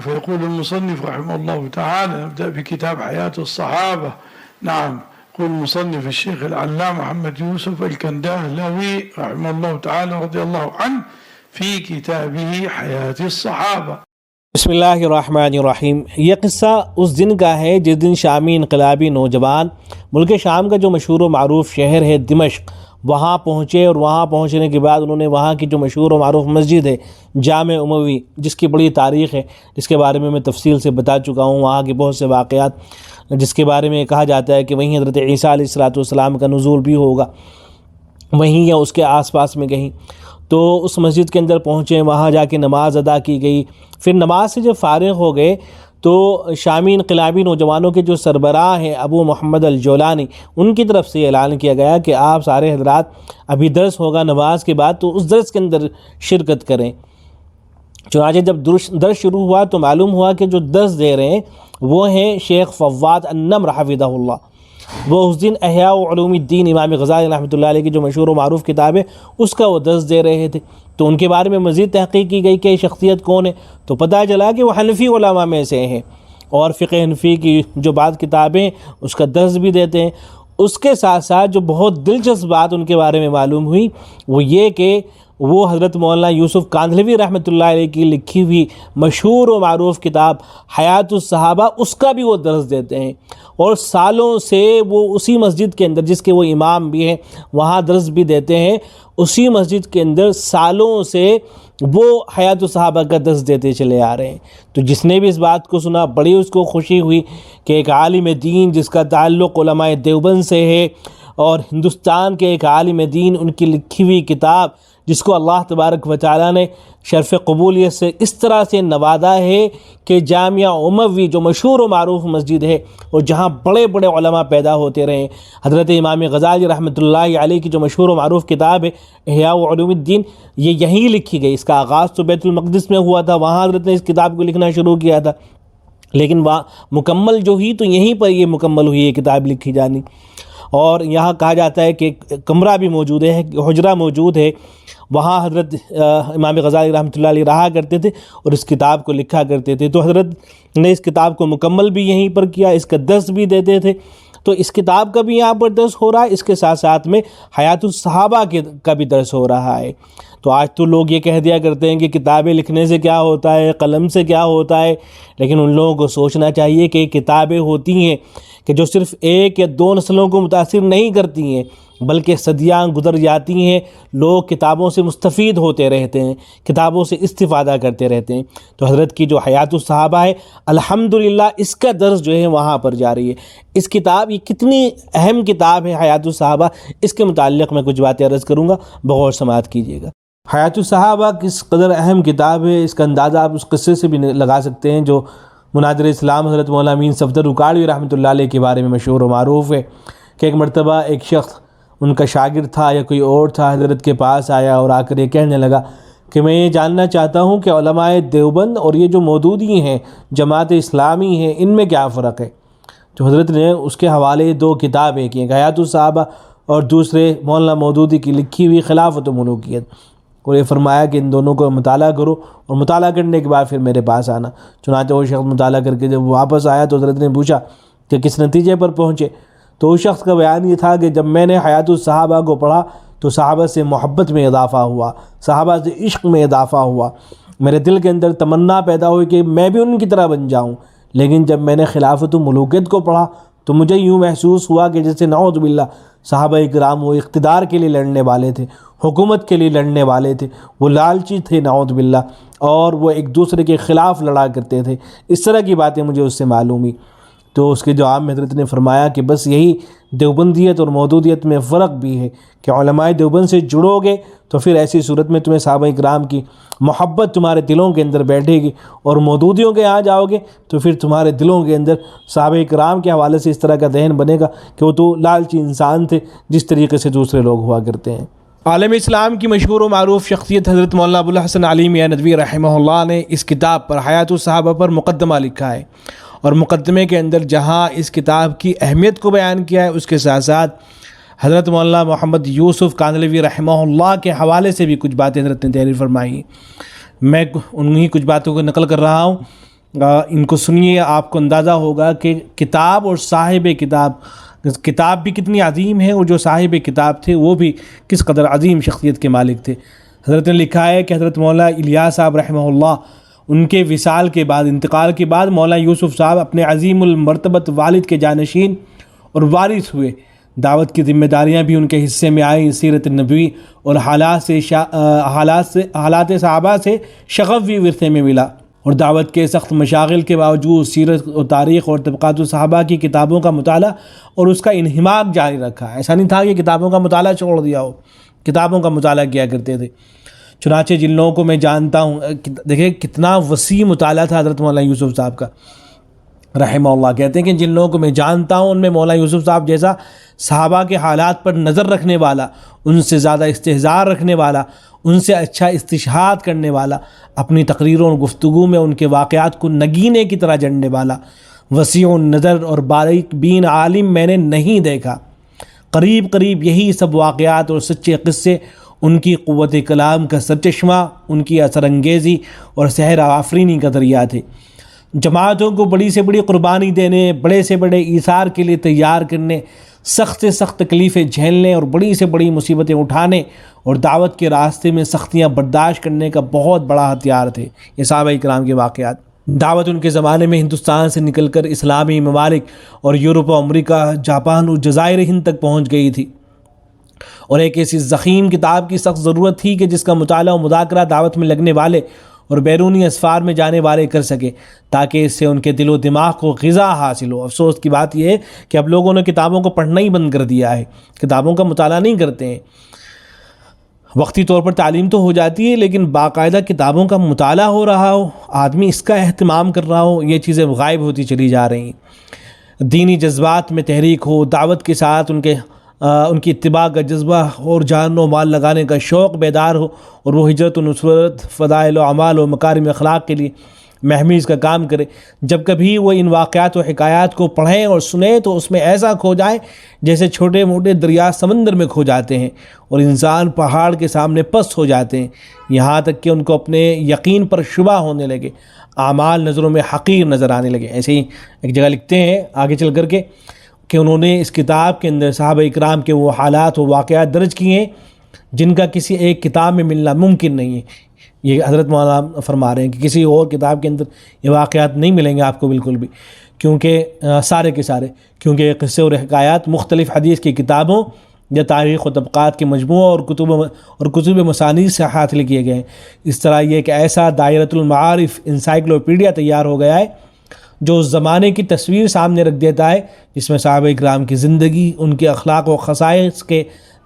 فيقول المصنف رحمه الله تعالى نبدأ بكتاب حياة الصحابة. نعم، يقول المصنف الشيخ العلامة محمد يوسف الكندهلوي رحمه الله تعالى رضي الله عنه في كتابه حياة الصحابة. بسم اللہ الرحمن الرحیم۔ یہ قصہ اس دن کا ہے جس دن شامی انقلابی نوجوان ملک شام کا جو مشہور و معروف شہر ہے دمشق وہاں پہنچے، اور وہاں پہنچنے کے بعد انہوں نے وہاں کی جو مشہور و معروف مسجد ہے جامع اموی، جس کی بڑی تاریخ ہے، جس کے بارے میں تفصیل سے بتا چکا ہوں، وہاں کے بہت سے واقعات جس کے بارے میں کہا جاتا ہے کہ وہیں حضرت عیسیٰ علیہ السلام کا نزول بھی ہوگا، وہیں یا اس کے آس پاس میں کہیں۔ تو اس مسجد کے اندر پہنچے، وہاں جا کے نماز ادا کی گئی۔ پھر نماز سے جب فارغ ہو گئے تو شامی انقلابی نوجوانوں کے جو سربراہ ہیں ابو محمد الجولانی، ان کی طرف سے اعلان کیا گیا کہ آپ سارے حضرات ابھی درس ہوگا نماز کے بعد، تو اس درس کے اندر شرکت کریں۔ چنانچہ جب درس شروع ہوا تو معلوم ہوا کہ جو درس دے رہے ہیں وہ ہیں شیخ فواد النمر حفظہ اللہ۔ وہ اس دن احیاء علوم الدین امام غزالی رحمۃ اللہ علیہ کی جو مشہور و معروف کتاب ہے اس کا وہ درس دے رہے تھے۔ تو ان کے بارے میں مزید تحقیق کی گئی کہ یہ شخصیت کون ہے، تو پتہ چلا کہ وہ حنفی علماء میں سے ہیں، اور فقہ حنفی کی جو بعض کتابیں اس کا درس بھی دیتے ہیں۔ اس کے ساتھ ساتھ جو بہت دلچسپ بات ان کے بارے میں معلوم ہوئی وہ یہ کہ وہ حضرت مولانا یوسف کاندھلوی رحمۃ اللہ علیہ کی لکھی ہوئی مشہور و معروف کتاب حیات الصحابہ اس کا بھی وہ درس دیتے ہیں، اور سالوں سے وہ اسی مسجد کے اندر، جس کے وہ امام بھی ہیں، وہاں درس بھی دیتے ہیں۔ اسی مسجد کے اندر سالوں سے وہ حیات الصحابہ کا درس دیتے چلے آ رہے ہیں۔ تو جس نے بھی اس بات کو سنا بڑی اس کو خوشی ہوئی کہ ایک عالم دین جس کا تعلق علماء دیوبند سے ہے، اور ہندوستان کے ایک عالم دین ان کی لکھی ہوئی کتاب جس کو اللہ تبارک و تعالیٰ نے شرف قبولیت سے اس طرح سے نوازا ہے کہ جامعہ اموی جو مشہور و معروف مسجد ہے اور جہاں بڑے بڑے علماء پیدا ہوتے رہے ہیں، حضرت امام غزالی رحمۃ اللہ علیہ کی جو مشہور و معروف کتاب ہے احیاء علوم الدین، یہ یہیں لکھی گئی۔ اس کا آغاز تو بیت المقدس میں ہوا تھا، وہاں حضرت نے اس کتاب کو لکھنا شروع کیا تھا، لیکن وہاں مکمل جو ہوئی تو یہیں پر یہ مکمل ہوئی ہے کتاب لکھی جانی۔ اور یہاں کہا جاتا ہے کہ کمرہ بھی موجود ہے، حجرہ موجود ہے، وہاں حضرت امام غزالی رحمۃ اللہ علیہ رہا کرتے تھے اور اس کتاب کو لکھا کرتے تھے۔ تو حضرت نے اس کتاب کو مکمل بھی یہیں پر کیا، اس کا درس بھی دیتے تھے۔ تو اس کتاب کا بھی یہاں پر درس ہو رہا ہے، اس کے ساتھ ساتھ میں حیات الصحابہ کا بھی درس ہو رہا ہے۔ تو آج تو لوگ یہ کہہ دیا کرتے ہیں کہ کتابیں لکھنے سے کیا ہوتا ہے، قلم سے کیا ہوتا ہے، لیکن ان لوگوں کو سوچنا چاہیے کہ کتابیں ہوتی ہیں کہ جو صرف ایک یا دو نسلوں کو متاثر نہیں کرتی ہیں بلکہ صدیاں گزر جاتی ہیں، لوگ کتابوں سے مستفید ہوتے رہتے ہیں، کتابوں سے استفادہ کرتے رہتے ہیں۔ تو حضرت کی جو حیات الصحابہ ہے الحمدللہ اس کا درس جو ہے وہاں پر جاری ہے۔ اس کتاب، یہ کتنی اہم کتاب ہے حیات الصحابہ، اس کے متعلق میں کچھ باتیں عرض کروں گا، بغور سماعت کیجیے گا۔ حیات الصحابہ کس قدر اہم کتاب ہے اس کا اندازہ آپ اس قصے سے بھی لگا سکتے ہیں جو مناظر اسلام حضرت مولانا امین صفدر اکاڑوی رحمۃ اللہ علیہ کے بارے میں مشہور و معروف ہے کہ ایک مرتبہ ایک شخص ان کا شاگرد تھا یا کوئی اور تھا، حضرت کے پاس آیا اور آ کر یہ کہنے لگا کہ میں یہ جاننا چاہتا ہوں کہ علماء دیوبند اور یہ جو مودودی ہیں، جماعت اسلامی ہیں، ان میں کیا فرق ہے؟ تو حضرت نے اس کے حوالے دو کتابیں کی، ایک حیات الصحابہ اور دوسرے مولانا مودودی کی لکھی ہوئی خلافت و ملوکیت، اور یہ فرمایا کہ ان دونوں کو مطالعہ کرو، اور مطالعہ کرنے کے بعد پھر میرے پاس آنا۔ چنانچہ وہ شخص مطالعہ کر کے جب واپس آیا تو حضرت نے پوچھا کہ کس نتیجے پر پہنچے؟ تو اس شخص کا بیان یہ تھا کہ جب میں نے حیات الصحابہ کو پڑھا تو صحابہ سے محبت میں اضافہ ہوا، صحابہ سے عشق میں اضافہ ہوا، میرے دل کے اندر تمنا پیدا ہوئی کہ میں بھی ان کی طرح بن جاؤں۔ لیکن جب میں نے خلافت و ملوکیت کو پڑھا تو مجھے یوں محسوس ہوا کہ جیسے نعوذ باللہ صحابہ اکرام وہ اقتدار کے لیے لڑنے والے تھے، حکومت کے لیے لڑنے والے تھے، وہ لالچی تھے نعوذ باللہ، اور وہ ایک دوسرے کے خلاف لڑا کرتے تھے۔ اس طرح کی باتیں مجھے اس سے معلوم ہوئی۔ تو اس کے جواب میں حضرت نے فرمایا کہ بس یہی دیوبندیت اور مودودیت میں فرق بھی ہے کہ علماء دیوبند سے جڑو گے تو پھر ایسی صورت میں تمہیں صحابہ اکرام کی محبت تمہارے دلوں کے اندر بیٹھے گی، اور مودودیوں کے یہاں جاؤ گے تو پھر تمہارے دلوں کے اندر صحابہ اکرام کے حوالے سے اس طرح کا ذہن بنے گا کہ وہ تو لالچی انسان تھے جس طریقے سے دوسرے لوگ ہوا کرتے ہیں۔ عالم اسلام کی مشہور و معروف شخصیت حضرت مولانا ابو الحسن علی میاں ندوی رحمہ اللہ نے اس کتاب پر حیات الصحابہ پر مقدمہ لکھا ہے، اور مقدمے کے اندر جہاں اس کتاب کی اہمیت کو بیان کیا ہے اس کے ساتھ ساتھ حضرت مولانا محمد یوسف کاندھلوی رحمہ اللہ کے حوالے سے بھی کچھ باتیں حضرت نے تحریر فرمائی۔ میں انہی کچھ باتوں کو نقل کر رہا ہوں ان کو سنیے، آپ کو اندازہ ہوگا کہ کتاب اور صاحب کتاب بھی کتنی عظیم ہے، اور جو صاحب کتاب تھے وہ بھی کس قدر عظیم شخصیت کے مالک تھے۔ حضرت نے لکھا ہے کہ حضرت مولانا الیاس صاحب رحمہ اللہ، ان کے وصال کے بعد، انتقال کے بعد، مولانا یوسف صاحب اپنے عظیم المرتبت والد کے جانشین اور وارث ہوئے۔ دعوت کی ذمہ داریاں بھی ان کے حصے میں آئیں، سیرت نبوی اور حالات صحابہ سے شغف بھی ورثے میں ملا، اور دعوت کے سخت مشاغل کے باوجود سیرت و تاریخ اور طبقات الصحابہ کی کتابوں کا مطالعہ اور اس کا انہماک جاری رکھا۔ ایسا نہیں تھا کہ کتابوں کا مطالعہ چھوڑ دیا ہو، کتابوں کا مطالعہ کیا کرتے تھے۔ چنانچہ جن لوگوں کو میں جانتا ہوں، دیکھیں کتنا وسیع مطالعہ تھا حضرت مولانا یوسف صاحب کا رحمہ اللہ۔ کہتے ہیں کہ جن لوگوں کو میں جانتا ہوں ان میں مولانا یوسف صاحب جیسا صحابہ کے حالات پر نظر رکھنے والا، ان سے زیادہ استحضار رکھنے والا، ان سے اچھا استشہاد کرنے والا، اپنی تقریروں اور گفتگو میں ان کے واقعات کو نگینے کی طرح جڑنے والا وسیع النظر اور باریک بین عالم میں نے نہیں دیکھا۔ قریب یہی سب واقعات اور سچے قصے ان کی قوت کلام کا سرچشمہ، ان کی اثر انگیزی اور سحر آفرینی کا ذریعہ تھے۔ جماعتوں کو بڑی سے بڑی قربانی دینے، بڑے سے بڑے ایثار کے لیے تیار کرنے، سخت سے سخت تکلیفیں جھیلنے اور بڑی سے بڑی مصیبتیں اٹھانے اور دعوت کے راستے میں سختیاں برداشت کرنے کا بہت بڑا ہتھیار تھے یہ صحابہ کرام کے واقعات۔ دعوت ان کے زمانے میں ہندوستان سے نکل کر اسلامی ممالک اور یورپ و امریکہ، جاپان اور جزائر ہند تک پہنچ گئی تھی، اور ایک ایسی ضخیم کتاب کی سخت ضرورت تھی کہ جس کا مطالعہ و مذاکرہ دعوت میں لگنے والے اور بیرونی اسفار میں جانے والے کر سکے، تاکہ اس سے ان کے دل و دماغ کو غذا حاصل ہو۔ افسوس کی بات یہ ہے کہ اب لوگوں نے کتابوں کو پڑھنا ہی بند کر دیا ہے، کتابوں کا مطالعہ نہیں کرتے ہیں۔ وقتی طور پر تعلیم تو ہو جاتی ہے، لیکن باقاعدہ کتابوں کا مطالعہ ہو رہا ہو، آدمی اس کا اہتمام کر رہا ہو، یہ چیزیں غائب ہوتی چلی جا رہی ہیں۔ دینی جذبات میں تحریک ہو، دعوت کے ساتھ ان کی اتباع کا جذبہ اور جان و مال لگانے کا شوق بیدار ہو، اور وہ ہجرت و نصرت، فضائل و اعمال و مکارم اخلاق کے لیے محمیز کا کام کرے۔ جب کبھی وہ ان واقعات و حکایات کو پڑھیں اور سنیں تو اس میں ایسا کھو جائیں جیسے چھوٹے موٹے دریا سمندر میں کھو جاتے ہیں، اور انسان پہاڑ کے سامنے پست ہو جاتے ہیں، یہاں تک کہ ان کو اپنے یقین پر شبہ ہونے لگے، اعمال نظروں میں حقیر نظر آنے لگے۔ ایسے ہی ایک جگہ لکھتے ہیں آگے چل کر کے کہ انہوں نے اس کتاب کے اندر صحابہ اکرام کے وہ حالات و واقعات درج کیے ہیں جن کا کسی ایک کتاب میں ملنا ممکن نہیں ہے۔ یہ حضرت مولانا فرما رہے ہیں کہ کسی اور کتاب کے اندر یہ واقعات نہیں ملیں گے آپ کو بالکل بھی، کیونکہ سارے کے سارے، کیونکہ یہ قصے اور حکایات مختلف حدیث کی کتابوں یا تاریخ و طبقات کے مجموعہ اور کتب مسانید سے حاصل کیے گئے ہیں۔ اس طرح یہ ایک ایسا دائرۃ المعارف انسائکلوپیڈیا تیار ہو گیا ہے جو اس زمانے کی تصویر سامنے رکھ دیتا ہے جس میں صحابہ اکرام کی زندگی، ان کے اخلاق و خصائص کے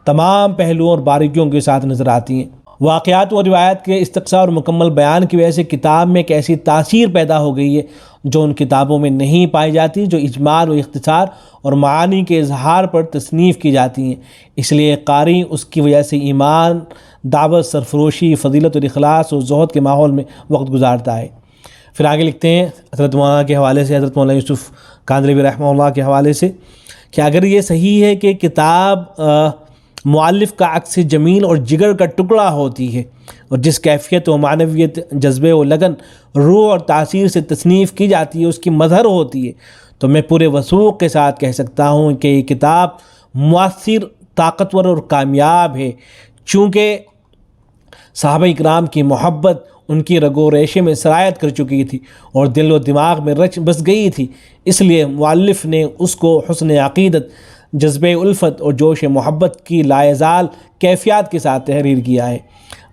تمام پہلوؤں اور باریکیوں کے ساتھ نظر آتی ہیں۔ واقعات و روایات کے استقصاء اور مکمل بیان کی وجہ سے کتاب میں ایک ایسی تاثیر پیدا ہو گئی ہے جو ان کتابوں میں نہیں پائی جاتی، جو اجمال و اختصار اور معانی کے اظہار پر تصنیف کی جاتی ہیں۔ اس لیے قاری اس کی وجہ سے ایمان، دعوت، سرفروشی، فضیلت اور اخلاص اور زہد کے ماحول میں وقت گزارتا ہے۔ پھر آگے لکھتے ہیں حضرت مولانا کے حوالے سے، حضرت مولانا یوسف کاندھلوی رحمہ اللہ کے حوالے سے، کہ اگر یہ صحیح ہے کہ کتاب مؤلف کا عکس جمیل اور جگر کا ٹکڑا ہوتی ہے، اور جس کیفیت و معنویت، جذبے و لگن، روح اور تاثیر سے تصنیف کی جاتی ہے اس کی مظہر ہوتی ہے، تو میں پورے وثوق کے ساتھ کہہ سکتا ہوں کہ یہ کتاب مؤثر، طاقتور اور کامیاب ہے۔ چونکہ صحابہ اکرام کی محبت ان کی رگ و ریشے میں سرایت کر چکی تھی اور دل و دماغ میں رچ بس گئی تھی، اس لیے مؤلف نے اس کو حسن عقیدت، جذبہ الفت اور جوش محبت کی لایزال کیفیات کے ساتھ تحریر کیا ہے۔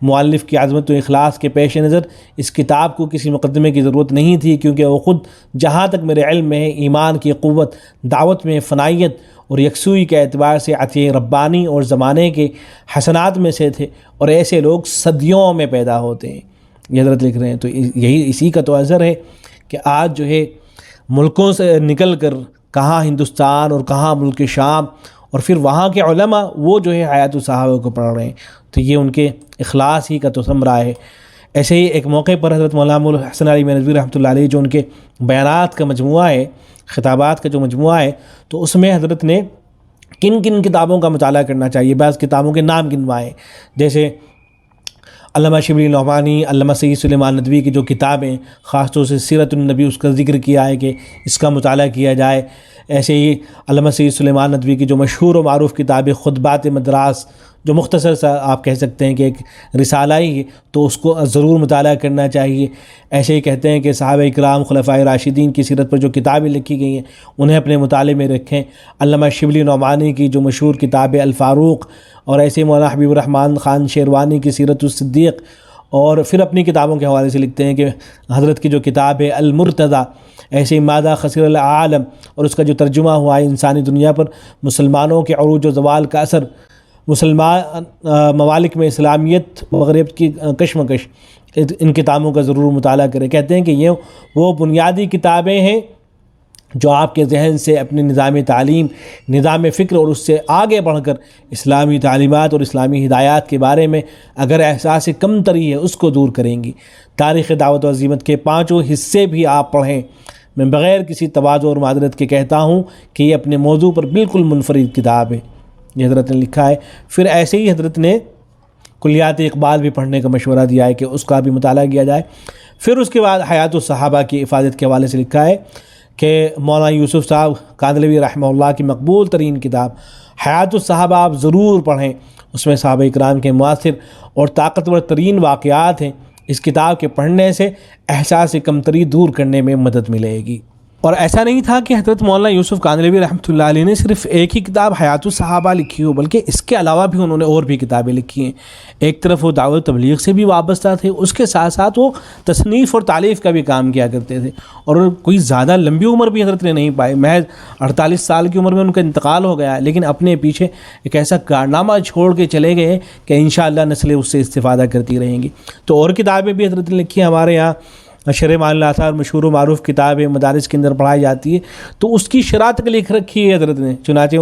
مؤلف کی عظمت و اخلاص کے پیش نظر اس کتاب کو کسی مقدمے کی ضرورت نہیں تھی، کیونکہ وہ خود جہاں تک میرے علم میں ہے ایمان کی قوت، دعوت میں فنائیت اور یکسوئی کے اعتبار سے عطیہ ربانی اور زمانے کے حسنات میں سے تھے، اور ایسے لوگ صدیوں میں پیدا ہوتے ہیں۔ یہ حضرت لکھ رہے ہیں، تو یہی اسی کا تو اثر ہے کہ آج جو ہے ملکوں سے نکل کر کہاں ہندوستان اور کہاں ملک شام، اور پھر وہاں کے علماء وہ جو ہے حیات الصحابہ کو پڑھ رہے ہیں، تو یہ ان کے اخلاص ہی کا تو ثمرہ ہے۔ ایسے ہی ایک موقع پر حضرت مولانا حسن علی ندوی رحمۃ اللہ علیہ، جو ان کے بیانات کا مجموعہ ہے، خطابات کا جو مجموعہ ہے، تو اس میں حضرت نے کن کن کتابوں کا مطالعہ کرنا چاہیے، بعض کتابوں کے نام گنوائے، جیسے علامہ شبلی نعمانی، علامہ سید سلیمان ندوی کی جو کتابیں خاص طور سے سیرت النبی اس کا ذکر کیا ہے کہ اس کا مطالعہ کیا جائے، ایسے ہی علامہ سید سلیمان ندوی کی جو مشہور و معروف کتاب خطبات مدراس، جو مختصر سا آپ کہہ سکتے ہیں کہ ایک رسالہ ہی ہے، تو اس کو ضرور مطالعہ کرنا چاہیے۔ ایسے ہی کہتے ہیں کہ صحابہ اکرام خلفائے راشدین کی سیرت پر جو کتابیں لکھی گئی ہیں انہیں اپنے مطالعے میں رکھیں۔ علامہ شبلی نعمانی کی جو مشہور کتاب الفاروق، اور ایسے مولانا حبیب الرحمن خان شیروانی کی سیرت الصدیق، اور پھر اپنی کتابوں کے حوالے سے لکھتے ہیں کہ حضرت کی جو کتاب ہے المرتضیٰ، ایسے ہی ماذا خسر العالم، اور اس کا جو ترجمہ ہوا ہے انسانی دنیا پر مسلمانوں کے عروج و زوال کا اثر، مسلمان ممالک میں اسلامیت مغرب کی کشمکش، ان کتابوں کا ضرور مطالعہ کریں۔ کہتے ہیں کہ یہ وہ بنیادی کتابیں ہیں جو آپ کے ذہن سے اپنے نظام تعلیم، نظام فکر اور اس سے آگے بڑھ کر اسلامی تعلیمات اور اسلامی ہدایات کے بارے میں اگر احساس کم تری ہے اس کو دور کریں گی۔ تاریخ دعوت و عزیمت کے 5 حصے بھی آپ پڑھیں۔ میں بغیر کسی تواضع اور معذرت کے کہتا ہوں کہ یہ اپنے موضوع پر بالکل منفرد کتاب ہے، یہ حضرت نے لکھا ہے۔ پھر ایسے ہی حضرت نے کلیات اقبال بھی پڑھنے کا مشورہ دیا ہے کہ اس کا بھی مطالعہ کیا جائے۔ پھر اس کے بعد حیات الصحابہ کی افادت کے حوالے سے لکھا ہے کہ مولانا یوسف صاحب کاندھلوی رحمہ اللہ کی مقبول ترین کتاب حیات الصحابہ آپ ضرور پڑھیں، اس میں صحابہ اکرام کے مؤثر اور طاقتور ترین واقعات ہیں۔ اس کتاب کے پڑھنے سے احساس کمتری دور کرنے میں مدد ملے گی۔ اور ایسا نہیں تھا کہ حضرت مولانا یوسف کاندھلوی رحمۃ اللہ علیہ نے صرف ایک ہی کتاب حیات الصحابہ لکھی ہو، بلکہ اس کے علاوہ بھی انہوں نے اور بھی کتابیں لکھی ہیں۔ ایک طرف وہ دعوت تبلیغ سے بھی وابستہ تھے، اس کے ساتھ ساتھ وہ تصنیف اور تالیف کا بھی کام کیا کرتے تھے، اور کوئی زیادہ لمبی عمر بھی حضرت نے نہیں پائی، محض 48 سال کی عمر میں ان کا انتقال ہو گیا، لیکن اپنے پیچھے ایک ایسا کارنامہ چھوڑ کے چلے گئے کہ انشاءاللہ نسلیں اس سے استفادہ کرتی رہیں گی۔ تو اور کتابیں بھی حضرت نے لکھی ہیں، ہمارے یہاں شرح معانی الاثار مشہور و معروف کتاب ہے، مدارس کے اندر پڑھائی جاتی ہے، تو اس کی شرح تک لکھ رکھی ہے حضرت نے۔ چنانچہ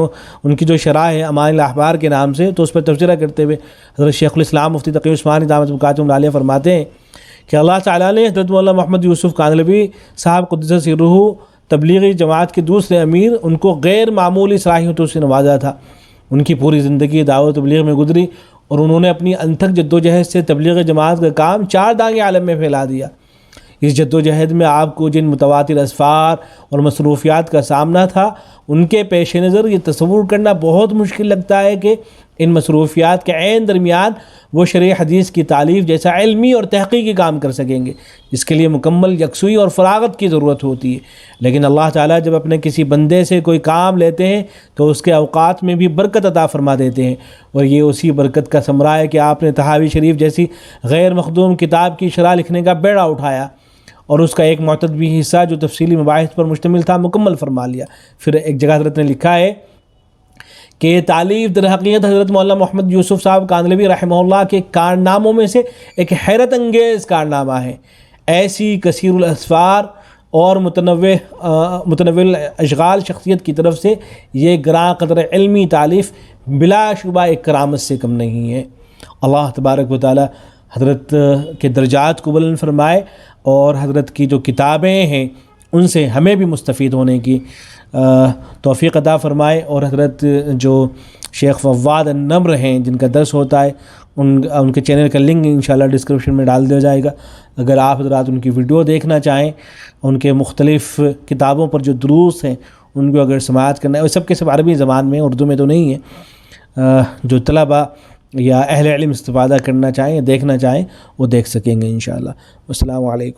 ان کی جو شرح ہے امان الاحبار کے نام سے، تو اس پر تبصرہ کرتے ہوئے حضرت شیخ الاسلام مفتی تقی عثمانی دامت برکاتہم العالیہ فرماتے ہیں کہ اللہ تعالیٰ نے حضرت مولانا محمد یوسف کاندھلوی صاحب قدس سرہ تبلیغی جماعت کے دوسرے امیر، ان کو غیر معمولی صلاحیتوں سے نوازا تھا۔ ان کی پوری زندگی دعوت تبلیغ میں گزری، اور انہوں نے اپنی انتھک جدوجہد سے تبلیغ جماعت کا کام 4 دانگ عالم میں پھیلا دیا۔ اس جدوجہد میں آپ کو جن متواتر اسفار اور مصروفیات کا سامنا تھا، ان کے پیش نظر یہ تصور کرنا بہت مشکل لگتا ہے کہ ان مصروفیات کے عین درمیان وہ شرع حدیث کی تالیف جیسا علمی اور تحقیقی کام کر سکیں گے، جس کے لیے مکمل یکسوئی اور فراغت کی ضرورت ہوتی ہے۔ لیکن اللہ تعالیٰ جب اپنے کسی بندے سے کوئی کام لیتے ہیں تو اس کے اوقات میں بھی برکت عطا فرما دیتے ہیں، اور یہ اسی برکت کا ثمرہ ہے کہ آپ نے طحاوی شریف جیسی غیر مخدوم کتاب کی شرح لکھنے کا بیڑا اٹھایا، اور اس کا ایک معتدبی حصہ جو تفصیلی مباحث پر مشتمل تھا مکمل فرما لیا۔ پھر ایک جگہ حضرت نے لکھا ہے کہ یہ تالیف در حقیقت حضرت مولانا محمد یوسف صاحب کاندھلوی رحمہ اللہ کے کارناموں میں سے ایک حیرت انگیز کارنامہ ہے۔ ایسی کثیر الاسفار اور متنوع اشغال شخصیت کی طرف سے یہ گراں قدر علمی تالیف بلا شبہ ایک کرامت سے کم نہیں ہے۔ اللہ تبارک و تعالی حضرت کے درجات کو بلند فرمائے، اور حضرت کی جو کتابیں ہیں ان سے ہمیں بھی مستفید ہونے کی توفیق عطا فرمائے، اور حضرت جو شیخ فواد النمر ہیں جن کا درس ہوتا ہے ان کے چینل کا لنک انشاءاللہ ڈسکرپشن میں ڈال دیا جائے گا۔ اگر آپ حضرات ان کی ویڈیو دیکھنا چاہیں، ان کے مختلف کتابوں پر جو دروس ہیں ان کو اگر سماعت کرنا ہے، وہ سب کے سب عربی زبان میں، اردو میں تو نہیں ہے، جو طلبہ یا اہل علم استفادہ کرنا چاہیں یا دیکھنا چاہیں وہ دیکھ سکیں گے انشاءاللہ۔ السلام علیکم۔